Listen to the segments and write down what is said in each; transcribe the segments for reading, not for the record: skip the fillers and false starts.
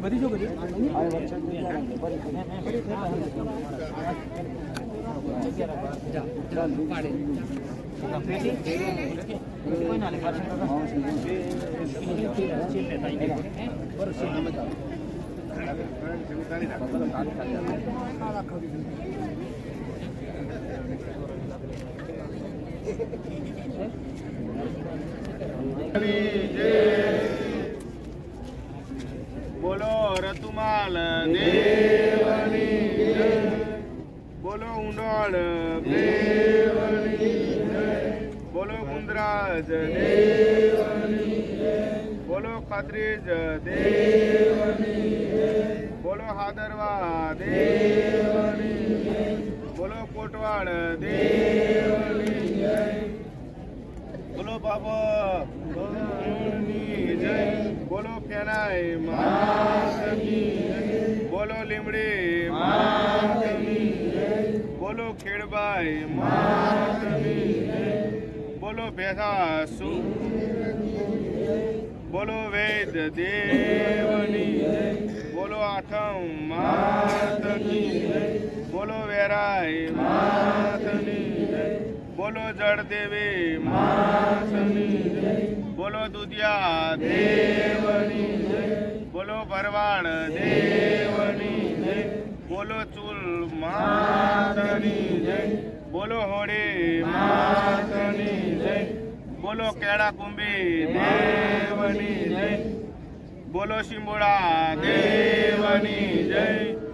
બધી જો બધી બોલો રતુમાલ દેવની જય, બોલો ઉંડોળ દેવની જય, બોલો મુંદ્રાજ દેવની જય, બોલો ખત્રીજ દેવની જય, બોલો હાદરવા દેવની જય, બોલો કોટવાડ દેવની જય, બોલો બાબા ની જય, બોલો ફેનાઈ માતની જય, બોલો લીમડી માતની જય, બોલો ખેડબાઈ માતની જય, બોલો ભેસા સુ, બોલો વૈદ દેવની જય, બોલો આઠમ માતની જય, બોલો વેરાઈ માતની જય, બોલો જળદેવી માતની જય, બોલો દુધિયા દેવની જય, બોલો ભરવાડ દેવની જય, બોલો ચૂલ માતની જય, બોલો હોળી માતની જય, બોલો કેળા કુંભી દેવની જય, બોલો શિંબોડા દેવની જય,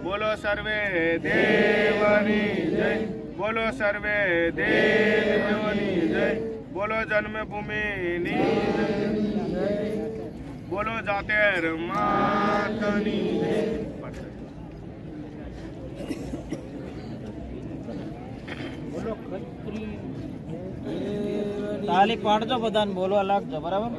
બોલો સર્વે દેવની જય, બોલો સર્વે દેવની જય, બોલો જન્મભૂમિની જય, બોલો જાતેર માતની જય. તાલી પાડજો બધાને બોલવા લાગજો બરાબર.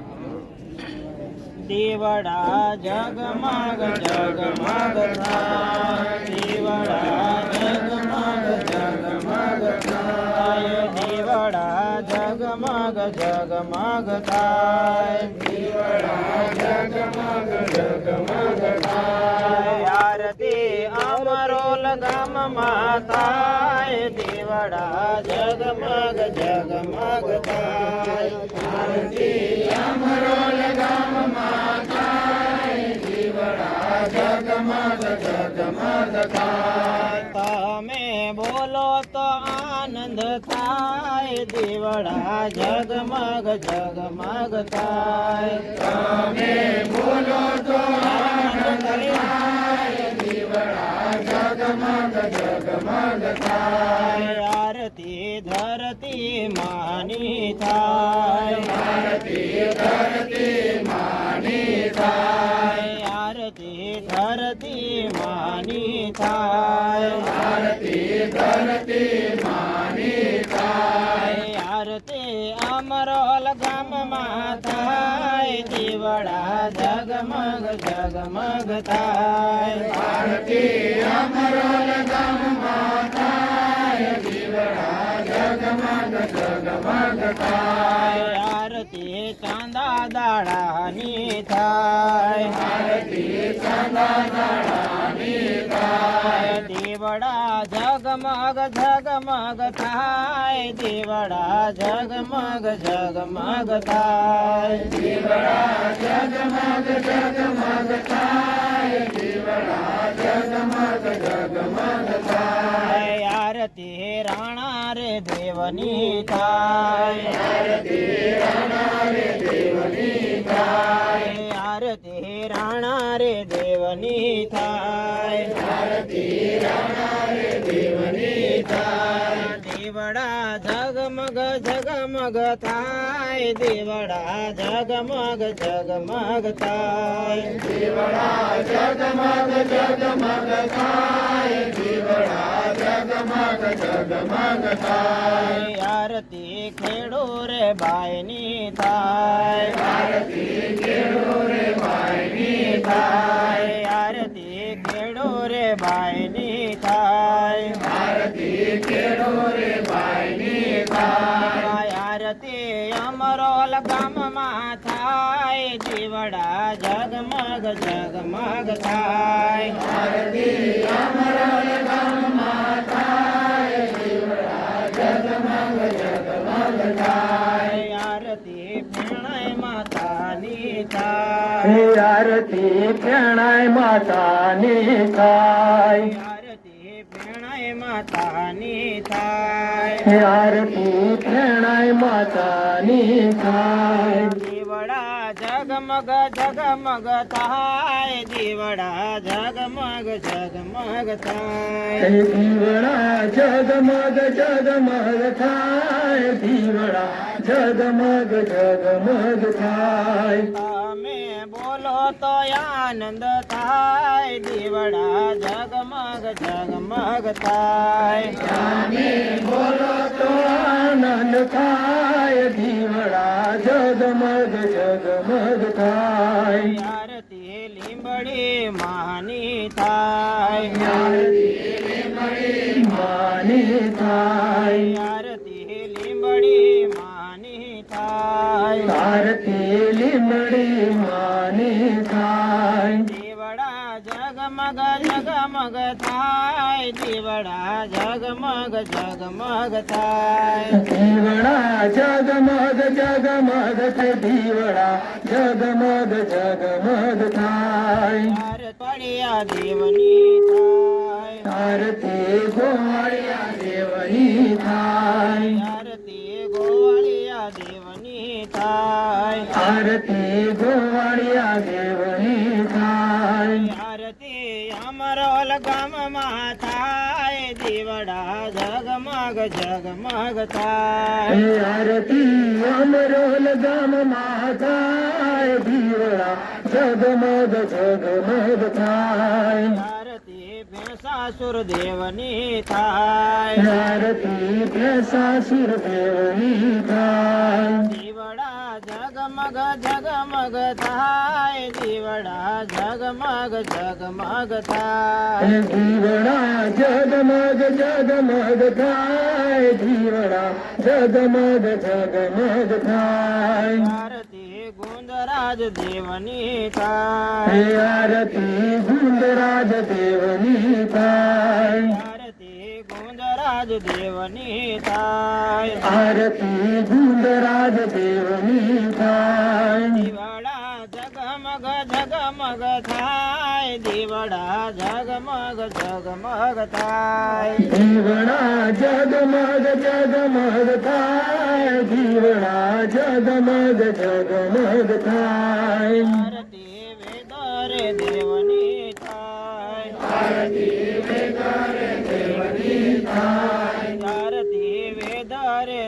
દેવડા જગમગ જગમગ થાય, દેવડા જગમગ જગમગ થાય, દેવડા જગમગ જગમગ થાય, દેવડા જગમગ જગમગ થાય. આરતી અમરોલ ગામમાં થાય, દેવડા જગમગ જગમગ થાય, આરતી અમરોલ ગામમાં થાય, દેવડા જગમગ જગમગ થાય. તમે બોલો તો આનંદ થાય, દેવડા જગમગ જગમગ થાય. તમે બોલો તો આનંદ થાય, દેવડા જગમગ જગમગ થાય. આરતી ધરતી માની થાય, આરતી ધરતી માની થાય, આરતી ધરતી માની થાય, આરતી ધરતી માની થાય. આરતી અમરોલ ગામમાં થાય, દેવડા જગમગ જગમગ થાય, આરતી અમરોલ ગામમાં થાય, દેવડા જગમગ જગમગ થાય. આરતી ચાંદા દાડાની થાય, આરતી ચાંદા દાડાની થાય, દેવડા જગમગ જગમગ થાય, દેવડા જગમગ જગમગ થાય, દેવડા જગમગ જગમગ થાય, દેવડા જગમગ જગમગ થાય. આરતી રાણા રે દેવની થાય, આરતી રાણા રે દેવની થાય, આરતી રાણા રે દેવની થાય, આરતી રાણા રે દેવની થાય. દેવડા જગમગ ઝગમગ થાય દીવડા ઝગમગ ઝગમગ થાય દીવડા જગમગ જગમગ થાય દીવડા જગમગ જગમગ થાય આરતી ખેડો રે બાયની થાય આરતી કેળો રે ભાઈની થાય આરતી ખેડો રે બાયની થાય આરતી કેળો રે ભાઈની થાય આરતી અમરોલ ગામમાં થાય દીવડા ઝગમગ ઝગમગ થાય આરતી અમરોલ ગામમાં થાય દીવડા જગમગ જગમગ થાય આરતી ફેણાય માતાની થાય આરતી પ્રણય માતાની થાય આરતી ફેણાય માતાની થાય આરતી પ્રણય માતાની થાય દીવડા ઝગમગ ઝગમગ થાય દીવડા ઝગમગ ઝગમગ થાય દીવડા જગમગ જગમગ થાય દીવડા જગમગ જગમગ થાય તમે બોલો તો આનંદ થાય દીવડા ઝગમગ ઝગમગ થાય બોલો તો આનંદ થાય દીવડા જગમગ જગમગ થાય આરતી લીંબડી માની થાય માની થાય આરતી લીંબડી માની થાય આરતી લીમડી માની થાય દીવડા ઝગમગ ઝગમગ થાય દીવડા ઝગમગ ઝગમગ થાય દીવડા જગમગ જગમગ થાય દીવડા જગમગ જગમગ થાય આર પડ્યા દેવની થાય આરતી ગોવાળિયા દેવની થાય આરતી ગોવાળિયા દેવની થાય આરતી ગોવાળિયા દેવની થાય આરતી અમરોલ ગામમાં થાય દીવડા ઝગમગ ઝગમગ થાય આરતી અમરોલ ગામમાં થાય દીવડા જગમગ જગમગ થાય આરતી ભેંસાસુર દેવની થાય આરતી ભેંસાસુર દેવની થાય દીવડા ઝગમગ ઝગમગ થાય દીવડા ઝગમગ ઝગમગ થાય દીવડા જગમગ જગમગ થાય દીવડા જગમગ જગમગ થાય આરતી ગુંદરાજ દેવની થાય આરતી ગુંદરાજ દેવની થાય આરતી ગુંદરાજ દેવની થાય આરતી ગુંદરાજ દેવની થાય દીવડા ઝગમગ ઝગમગ થાય દીવડા ઝગમગ ઝગમગ થાય દીવડા જગમગ જગમગ થાય દીવડા જગમગ જગમગ થાય આરતી વેદરે દેવની થાય આરતી વેદરે દેવની થાય આરતી વેદરે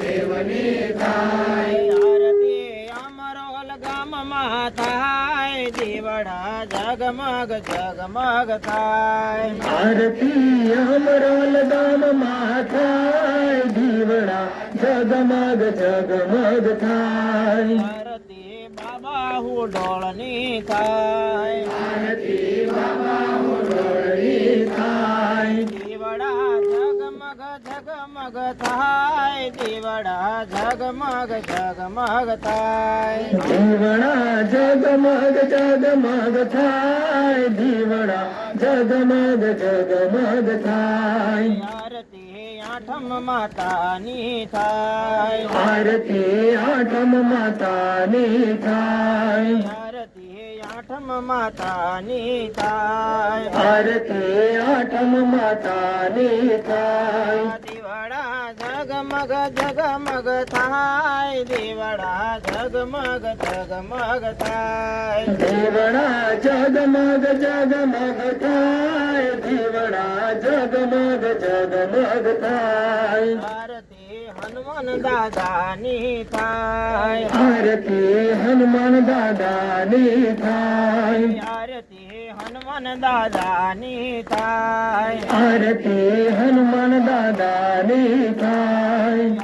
દેવની થાય આરતી અમરોલ ગામમાં થાય દીવડા ઝગમગ ઝગમગ થાય આરતી અમરોલ ગામમાં થાય દીવડા જગમગ જગમગ થાય આરતી બાબા હુડોળની થાય આરતી બાબા હુડોળની થાય દીવડા ઝગમગ ઝગમગ થાય દીવડા ઝગમગ ઝગમગ થાય દીવડા જગમગ જગમગ થાય દીવડા જગમગ જગમગ થાય આરતી આઠમ માતાની થાય આરતી આઠમ માતાની થાય આરતી આઠમ માતાની થાય આરતી આઠમ માતાની થાય દીવડા જગમગ જગમગ થાય દીવડા જગમગ જગમગ થાય દીવડા જગમગ જગમગ થાય દીવડા જગમગ જગમગ થાય આરતી હનુમાન દાદાની થાય આરતી હનુમાન દાદાની થાય આરતી હનુમાન દાદાની થાય આરતી હનુમાન દાદાની થાય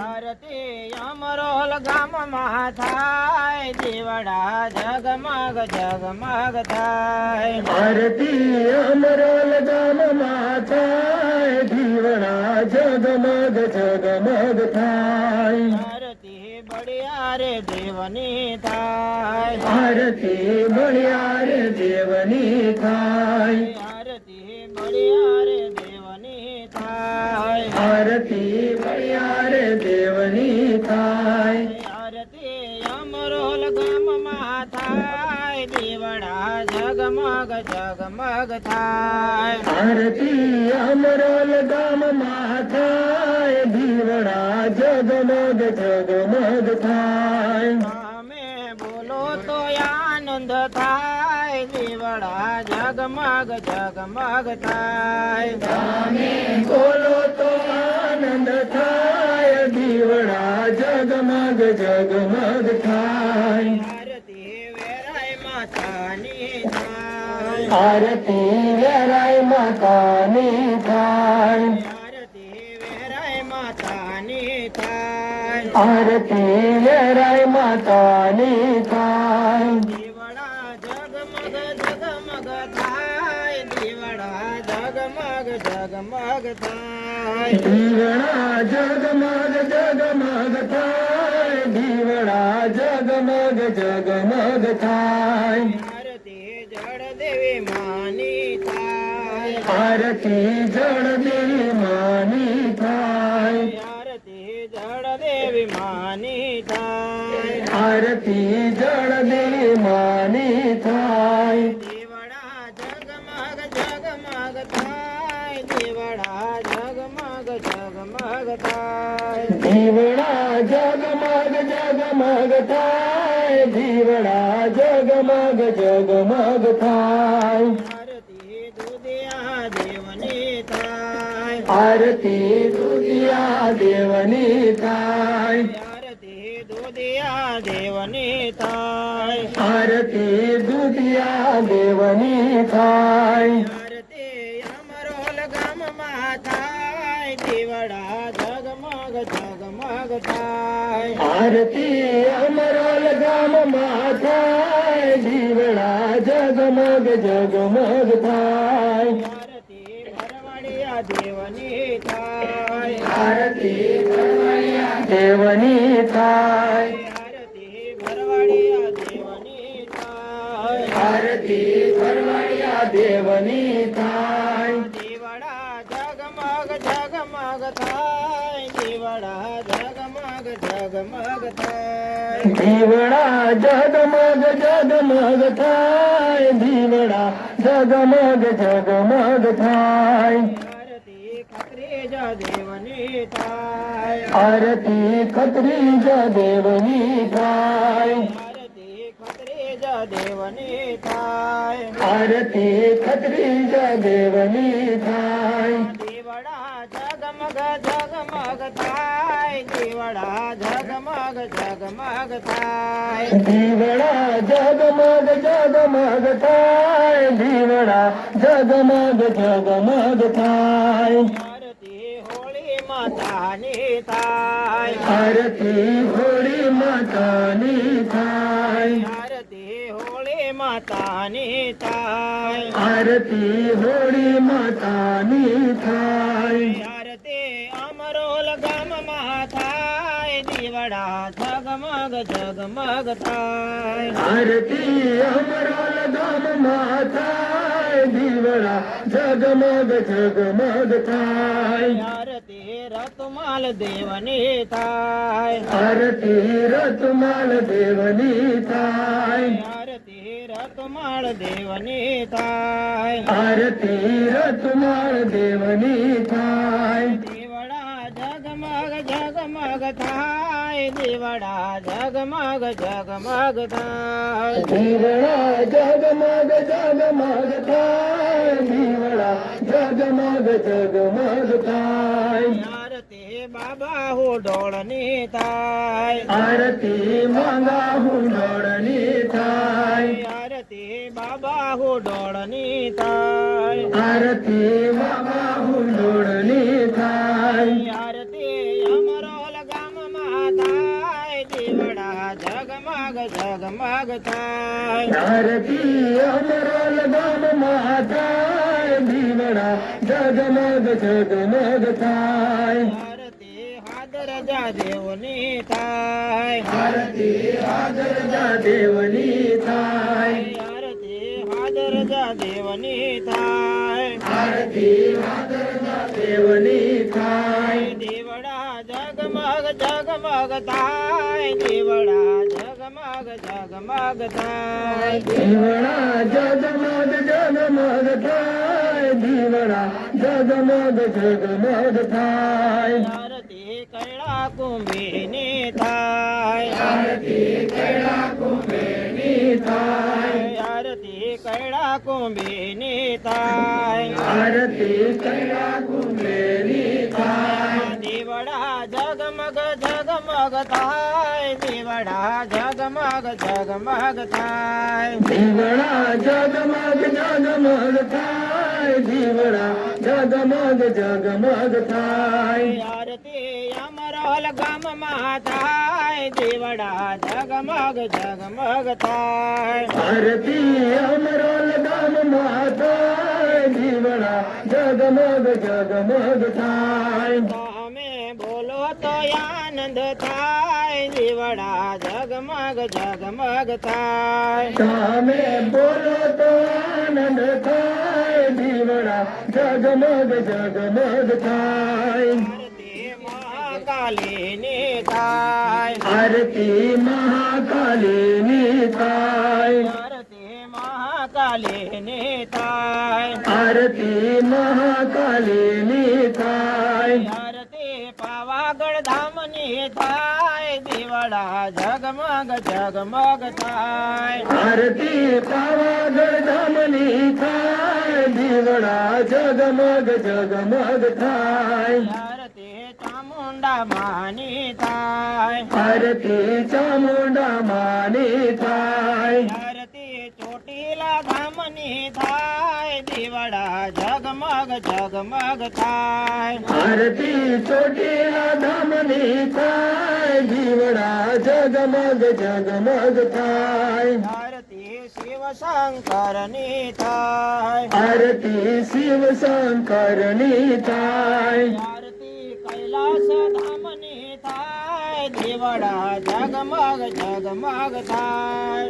આરતી અમરોલ ગામમાં થાય દીવડા જગમગ જગમગ થાય આરતી અમરોલ ગામમાં થાય દીવડા જગમગ જગમગ થાય આરતી બળિયારે દેવની થાય આરતી બળિયારે દેવની થાય આરતી બળિયારે દેવની થાય આરતી બળિયારે દેવની થાય આરતી અમરોલ ગામમાં થાય દીવડા જગમગ જગમગ થાય આરતી અમરોલ ગામમાં થાય દીવડા જગમગ જગમગ થાય અમે બોલો તો આનંદ થાય દીવડા જગમગ જગમગ થાય તમે બોલો તો આનંદ થાય દીવડા જગમગ જગમગ થાય આરતી વેરાય માતાની થાય આરતી વેરાય માતાની થાય આરતી વેરાય માતાની થાય આરતી વેરાય માતાની થાય દીવડા જગમગ જગમગ થાય દીવડા જગમગ જગમગ થાય દીવડા જગમગ જગમગ થાય દીવડા જગમગ જગમગ થાય આરતી જળ દેવી માની થાય આરતી જળ દેવી માની થાય આરતી જળ દેવી માની થાય આરતી જળ દેવી માની થાય દીવડા જગમગ જગમગ થાય દીવડા જગમગ જગમગ થાય દીવડા જગમગ જગમગ થાય દીવડા જગમગ જગમગ થાય આરતી દુધિયા દેવની થાય આરતી દુધિયા દેવની થાય આરતી દુધિયા દેવની થાય આરતી દુધિયા દેવની થાય આરતી અમરોલ ગામમાં થાય દીવડા જગમગ જગમગ થાય આરતી અમરોલ ગામમાં થાય દીવડા જગમગ જગમગ થાય આરતી ભરવાડિયા દેવની થાય આરતી ભરવાડિયા દેવની થાય આરતી ભરવાડિયા દેવની થાય આરતી ભરવાડિયા દેવની થાય દીવડા જગમગ જગમગ થાય દીવડા જગમગ જગમગ થાય દીવડા જગમગ જગમગ થાય દીવડા જગમગ જગમગ થાય આરતી ખત્રીજ દેવની થાય આરતી ખત્રીજ દેવની થાય આરતી ખત્રીજ દેવની થાય આરતી ખત્રીજ દેવની થાય દીવડા જગમગ જગમગ થાય દીવડા જગમગ જગમગ થાય દીવડા જગમગ જગમગ થાય દીવડા જગમગ જગમગ થાય આરતી હોળી માતાની થાય આરતી હોળી માતાની થાય આરતી હોળી માતાની થાય આરતી હોળી માતાની થાય આરતી અમરોલ ગામમાં થાય દીવડા જગમગ જગમગ થાય આરતી અમરોલ ગામમાં થાય દીવડા જગમગ જગમગ થાય આરતી રતુમાલ દેવની થાય આરતી રતમાલ દેવની થાય આરતી રતુમાળ દેવની થાય આરતી રતમાલ દેવની થાય દીવડા જગમગ જગમગ જગમગ થાય દીવડા જગમગ જગમગ થાય દીવડા જગમગ જગમગ થાય દીવડા જગમગ જગમગ થાય આરતી બાબા હુંડોળની થાય આરતી મંગા હુંડોળની થાય આરતી બાબા હુંડોળની થાય આરતી મંગા હુંડોળની થાય આરતી અમરોલ ગામમાં થાય દીવડા જગમગ જગમગ થાય આરતી અમરોલ ગામમાં થાય દીવડા જગમગ જગમગ થાય આરતી હાદર જાદેવની થાય આરતી હાજર દેવની થાય આરતી હાદર જાદેવની થાય આરતી હાજર દેવની થાય દીવડા જગમગ જગમગ થાય દીવડા જગમગ જગમગ થાય દીવડા જગમગ જગમગ થાય દીવડા જગમગ જગમગ થાય આરતી કૈળા કુંભીની થાય આરતી કૈળા કુંભેની થાય આરતી કૈળા કુંભીની થાય આરતી કૈળા કુંભેની થાય દીવડા જગમગ જગમગ થાય દીવડા જગમગ જગમગ થાય દીવડા જગમગ જગમગ થાય દીવડા જગમગ જગમગ થાય આરતી અમરોલ ગામમાં થાય દીવડા જગમગ જગમગ થાય આરતી અમરોલ ગામમાં થાય દીવડા જગમગ જગમગ થાય તમે બોલો તો આનંદ થાય દીવડા જગમગ જગમગ થાય તમે બોલો તો આનંદ થાય દીવડા જગમગ જગમગ થાય આરતી મહાકાલીની થાય આરતી મહાકાલીની થાય આરતી મહાકાલીની થાય આરતી મહાકાલીની થાય આરતી પાવાગઢ ધામની થાય દીવડા જગમગ જગમગ થાય આરતી પાવાગઢ ધામની થાય દીવડા જગમગ જગમગ થાય આરતી ચામુંડા માની થાય આરતી ચામુંડા માની થાય આરતી ચોટીલા ધામની થાય દીવડા જગમગ જગમગ થાય આરતી ચોટીલા ધામની થાય દીવડા જગમગ જગમગ થાય આરતી શિવ શંકરની થાય આરતી શિવ શંકરની થાય આરતી કૈલાસ ધામની થાય દીવડા જગમગ જગમગ થાય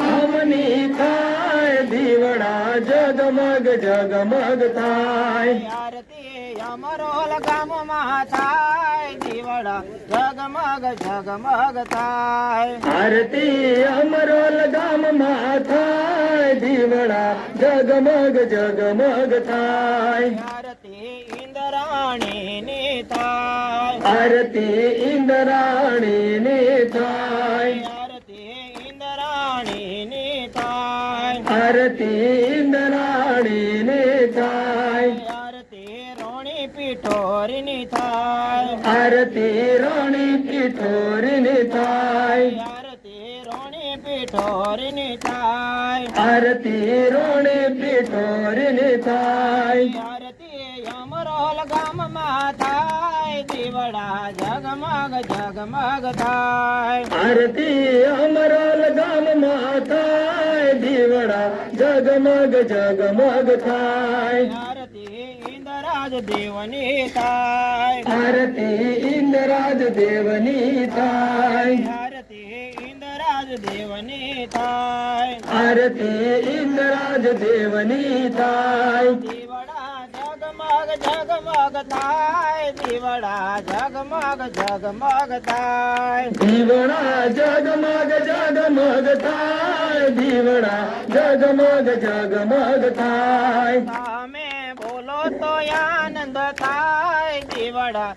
ધામની થાય દીવડા જગમગ જગમગ થાય આરતી અમરોલ ગામમાં થાય દીવડા જગમગ જગમગ થાય આરતી અમરોલ ગામમાં થાય દીવડા જગમગ જગમગ થાય આરતી ઇન્દ્રાણીની થાય આરતી ઇન્દ્રાણીની થાય આરતી ઇન્દ્રાણીની થાય આરતી ઇન્દ્રાણીની થાય આરતી રોણી પીઠોરીની થાય આરતી રાણી પિઠોરીની થાય આરતી રોણી પીઠોરીની થાય આરતી રાણી પિઠોરીની થાય આરતી અમરોલ ગામમાં થાય દીવડા જગમગ જગમગ થાય આરતી અમરોલ ગામમાં થાય દીવડા જગમગ જગમગ થાય આરતી ઇન્દ્રાજ દેવની થાય આરતી ઇન્દ્રાજ દેવની થાય આરતી ઇન્દ્રાજ દેવની થાય આરતી ઇન્દ્રાજ દેવની થાય દીવડા જગમગ જગમગ થાય દીવડા જગમગ જગમગ થાય દીવડા જગમગ જગમગ થાય દીવડા જગમગ જગમગ થાય તમે બોલો તો આનંદ થાય દીવડા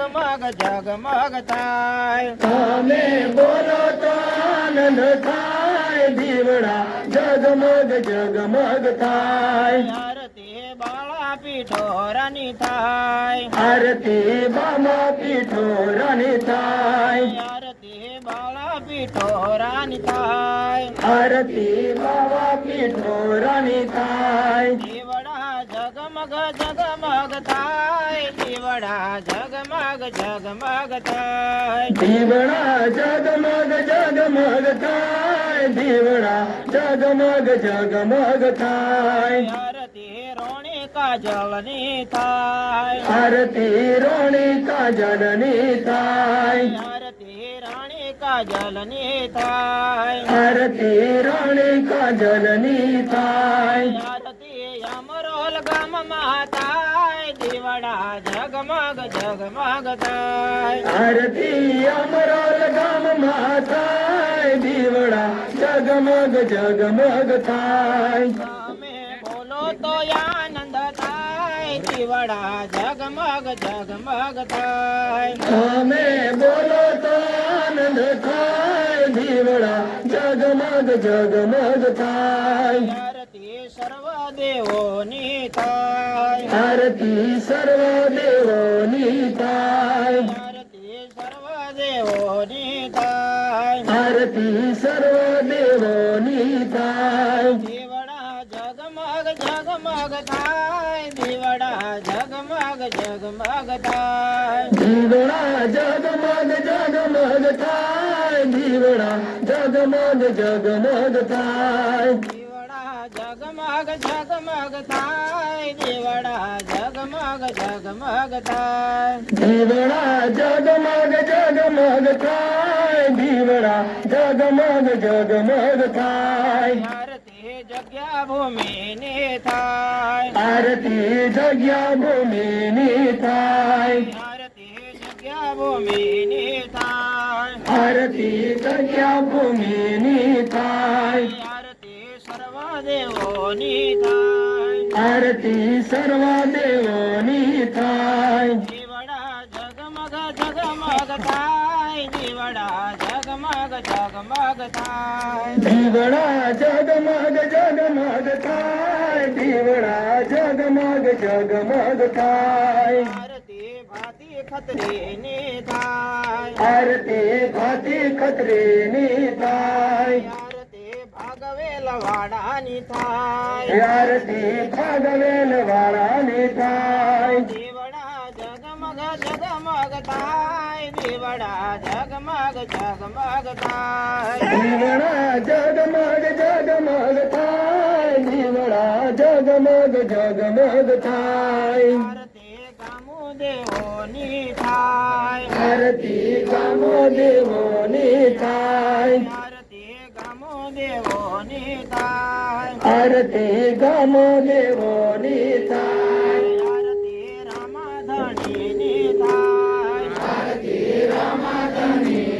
જગમગ જગમગ થાય તમે બોલો તો આનંદ થાય દીવડા જગમગ જગમગ થાય આરતી બાળા પીઠોરાની થાય આરતી બામા પીઠોરાની થાય આરતી બાળા પીઠોરાની થાય આરતી બાવા પીઠોરાની થાય દીવડા જગમગ જગમગ થાય દીવડા જગમગ જગમગ થાય દીવડા જગમગ જગમગ થાય દીવડા જગમગ જગમગ થાય આરતી રોણી કાજલની થાય આરતી રોણી કાજલની થાય આરતી રાણી કાજલની થાય આરતી રોણી કાજલની થાય આરતી અમરોલ ગામમાં થાય દીવડા જગમગ જગમગ થાય આરતી અમરોલ ગામમાં થાય દીવડા જગમગ જગમગ થાય તમે બોલો તો આનંદ થાય દીવડા જગમગ જગમગ થાય અમે બોલો તો આનંદ થાય દીવડા જગમગ જગમગ થાય આરતી સર્વ દેવોની થાય આરતી સર્વ દેવોની થાય આરતી સર્વ દેવોની થાય આરતી સર્વ દેવોની થાય દીવડા જગમગ જગમગ થાય દીવડા જગમગ જગમગ થાય દીવડા જગમગ જગમગ થાય દીવડા જગમગ જગમગ થાય દીવડા જગમગ જગમગ થાય દીવડા જગમગ જગમગ થાય દીવડા જગમગ જગમગ થાય દીવડા જગમગ જગમગ થાય આરતી જગ્યા ભૂમિની થાય આરતી જગ્યા ભૂમિની થાય આરતી જગ્યા ભૂમિની થાય આરતી જગ્યા ભૂમિની થાય આરતી સર્વ દેવોની થાય આરતી સર્વ દેવોની થાય દીવડા જગમગ જગમગ થાય દીવડા જગમગ જગમગ થાય દીવડા જગમગ જગમગ થાય દીવડા જગમગ જગમગ થાય આરતી ભાતી ખતરીની થાય આરતી ભાતી ખતરીની થાય આરતી ભાગવેલ વાડાની થાય આરતી ભાગવેલ વાળાની થાય દીવડા જગમગ જગમગ થાય દીવડા જગમગ જગમગ થાય દીવડા જગમગ જગમગ થાય દીવડા જગમગ જગમગ થાય આરતી ગામો દેવોની થાય આરતી ગામો દેવોની થાય આરતી ગામો દેવોની થાય આરતી ગામો દેવોની થાય આરતી રામાધણીની થાય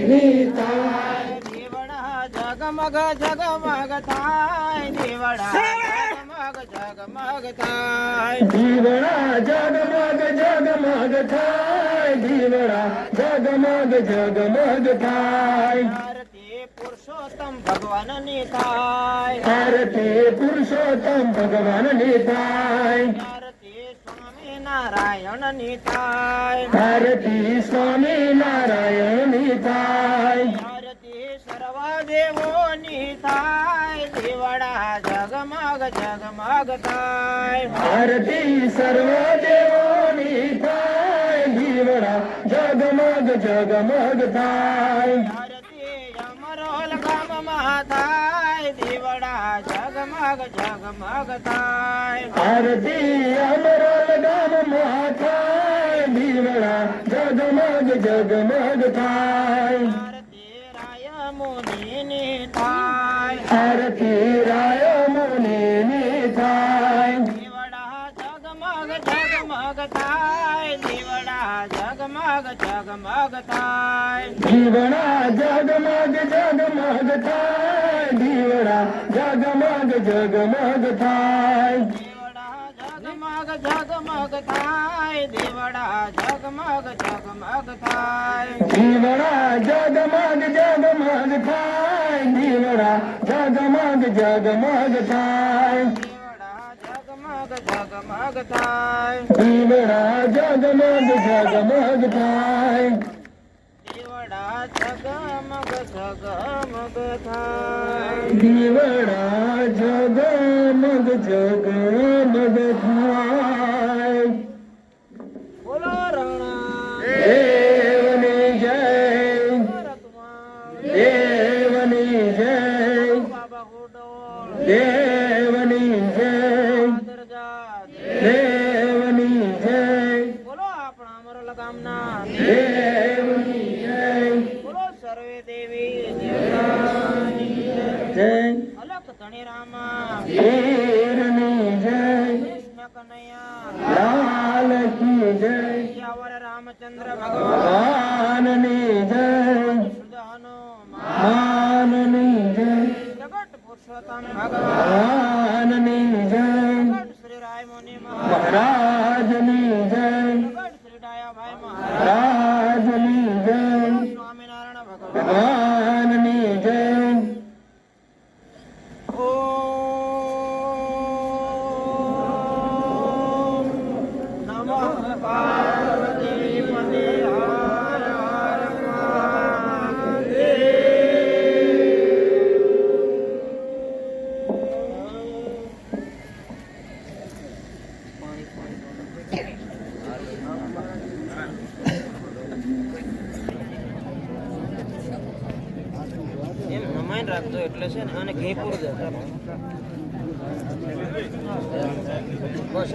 ની થાય દીવડા જગમગ જગમગ થાય દીવડા જગમગ જગમગ થાય દીવડા જગમગ જગમગ થાય દીવડા જગમગ જગમગ થાય આરતી પુરુષોત્તમ ભગવાનની થાય આરતી પુરુષોત્તમ ભગવાનની થાય આરતી સ્વામિનારાયણની થાય આરતી સ્વામી નારાયણની થાય આરતી સર્વ દેવોની થાય દીવડા જગમગ જગમગ થાય આરતી સર્વ દેવોની થાય દીવડા જગમગ જગમગ થાય આરતી અમરોલ ગામમાં થાય દીવડા જગમગ જગમગ થાય આરતી અમરોલ ગામમાં થાય દીવડા જગમગ જગમગ થાય આરતી રાય મુનિની થાય આરતી રાય મુનિની થાય દીવડા જગમગ જગમગ થાય દીવડા જગમગ જગમગ થાય દીવડા જગમગ જગમગ થાય દીવડા જગમગ જગમગ થાય દીવડા જગમગ ઝગમગ થાય દીવડા ઝગમગ ઝગમગ થાય દીવડા જગમગ જગમગ થાય દીવડા જગમગ જગમગ થાય દીવડા ઝગમગ ઝગમગ થાય દીવડા જગમગ જગમગ થાય દીવડા ઝગમગ ઝગમગ થાય દીવડા જગમગ જગમગ થાય બોલો રણા દેવની જય રતમાં દેવની જય બાબા હુડો દેવની જય દરજા દેવની જય બોલો આપણા અમરલ ગામના દેવની જય બોલો સર્વે દેવી દેવતાની જય અલખ ધણીરામા વીરની જય કૃષ્ણ કનૈયા લાલ કી જય યાવર રામચંદ્ર ભગવાનની જય સુદાનો માનની જય જગત પુરુષોત્તમ ભગવાન ભગવાનની જય જગત શ્રી રાય મુનિ મહારાજ મહારાજની જય જગત શ્રી ડાયાભાઈ મહારાજ મહારાજની જય સ્વામિનારાયણ ભગવાન ભગવાનની જય ઓમ નમઃ પાર્વતી પતે હર હર એમ નમાઈને રાખજો એટલે છે ને અને ઘી પૂર દે બસ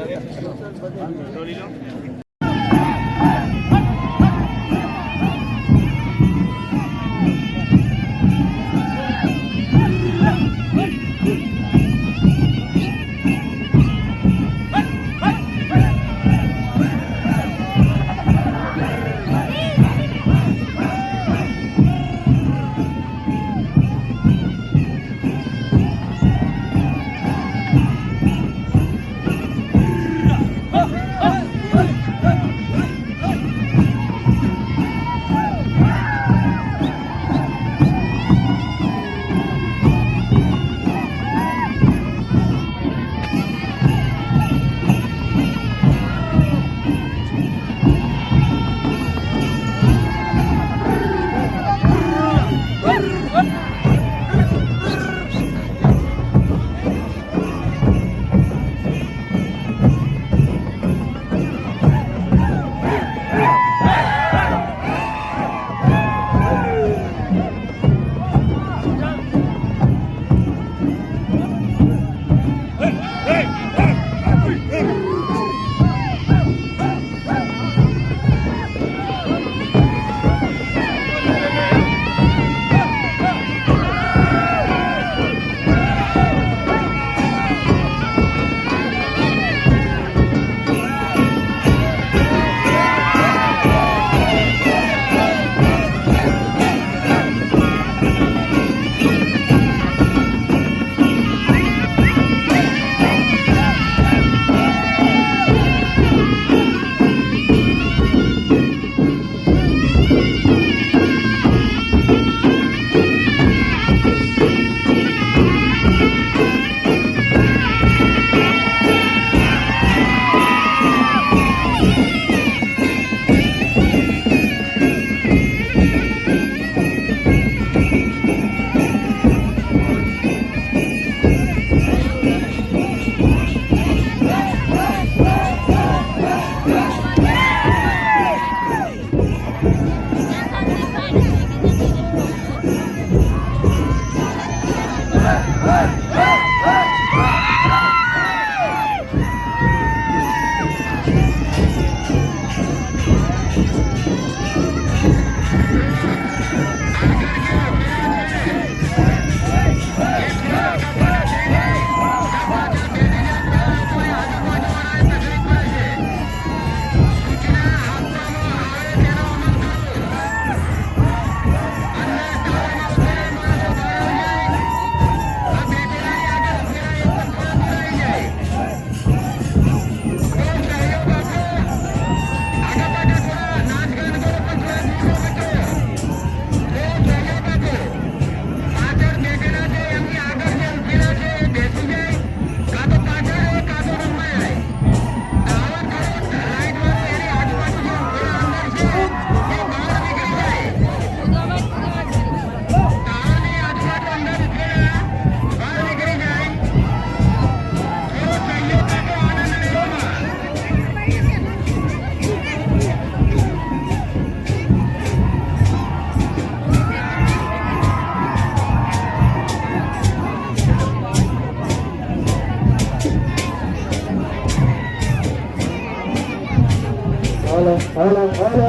हेलो हेलो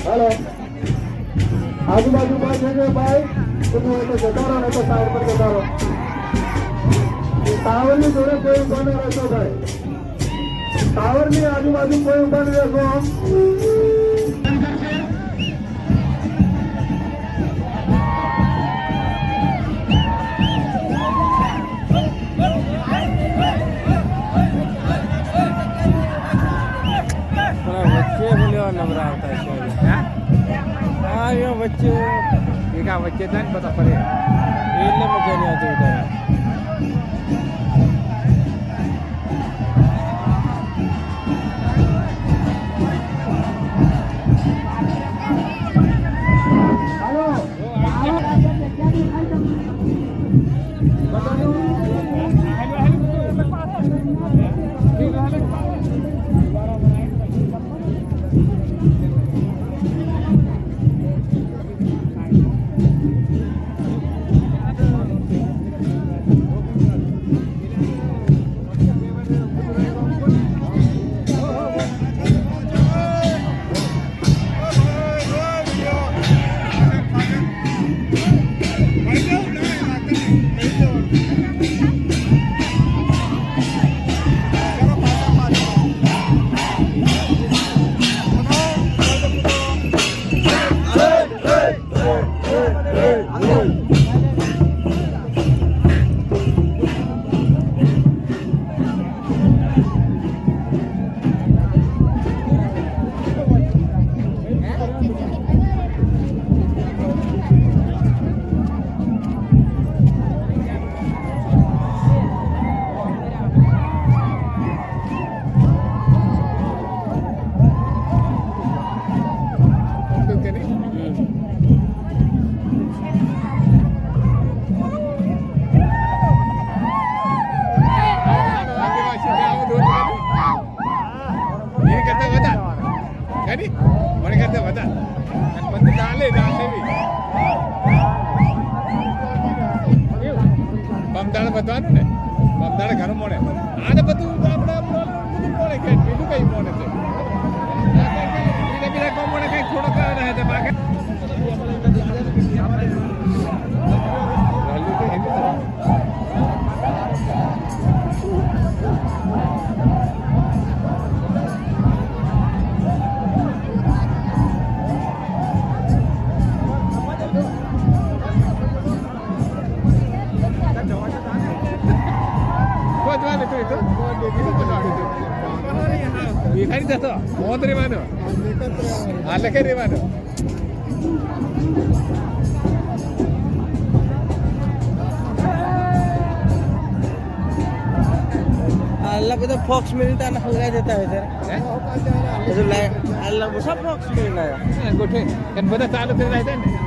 हेलो आजू बाजू बात है भाई तुम तो जता रहो नहीं तो साइड पर जता रहो टावर में जोड़े कोई ऊपर नहीं रखो भाई टावर में आजू बाजू कोई ऊपर नहीं रखो વચ્ચે બોલ્યો નવરા આવતા છે હા એ વચ્ચે એકા વચ્ચે થાય ને બધા ફરે એટલે મજા નહીં આવતી ઉતારે Jadi, mana kata betul. Kan betul dalih dah sebi. Bamdala betul anu ne. Bamdala garam mone. Ada betul apa betul mone kan. Itu kai mone tu. Bila kau mone kai thoda ka ada hai bagai. Lalu tu ini tu. itu ini jatuh mau dari mana alaknya dari mana अल्लाह को तो fox मिलता ना हल्का देता है इधर तो अल्लाह को सब फॉक्स मिलना है गोठे kan betul tahu tu dah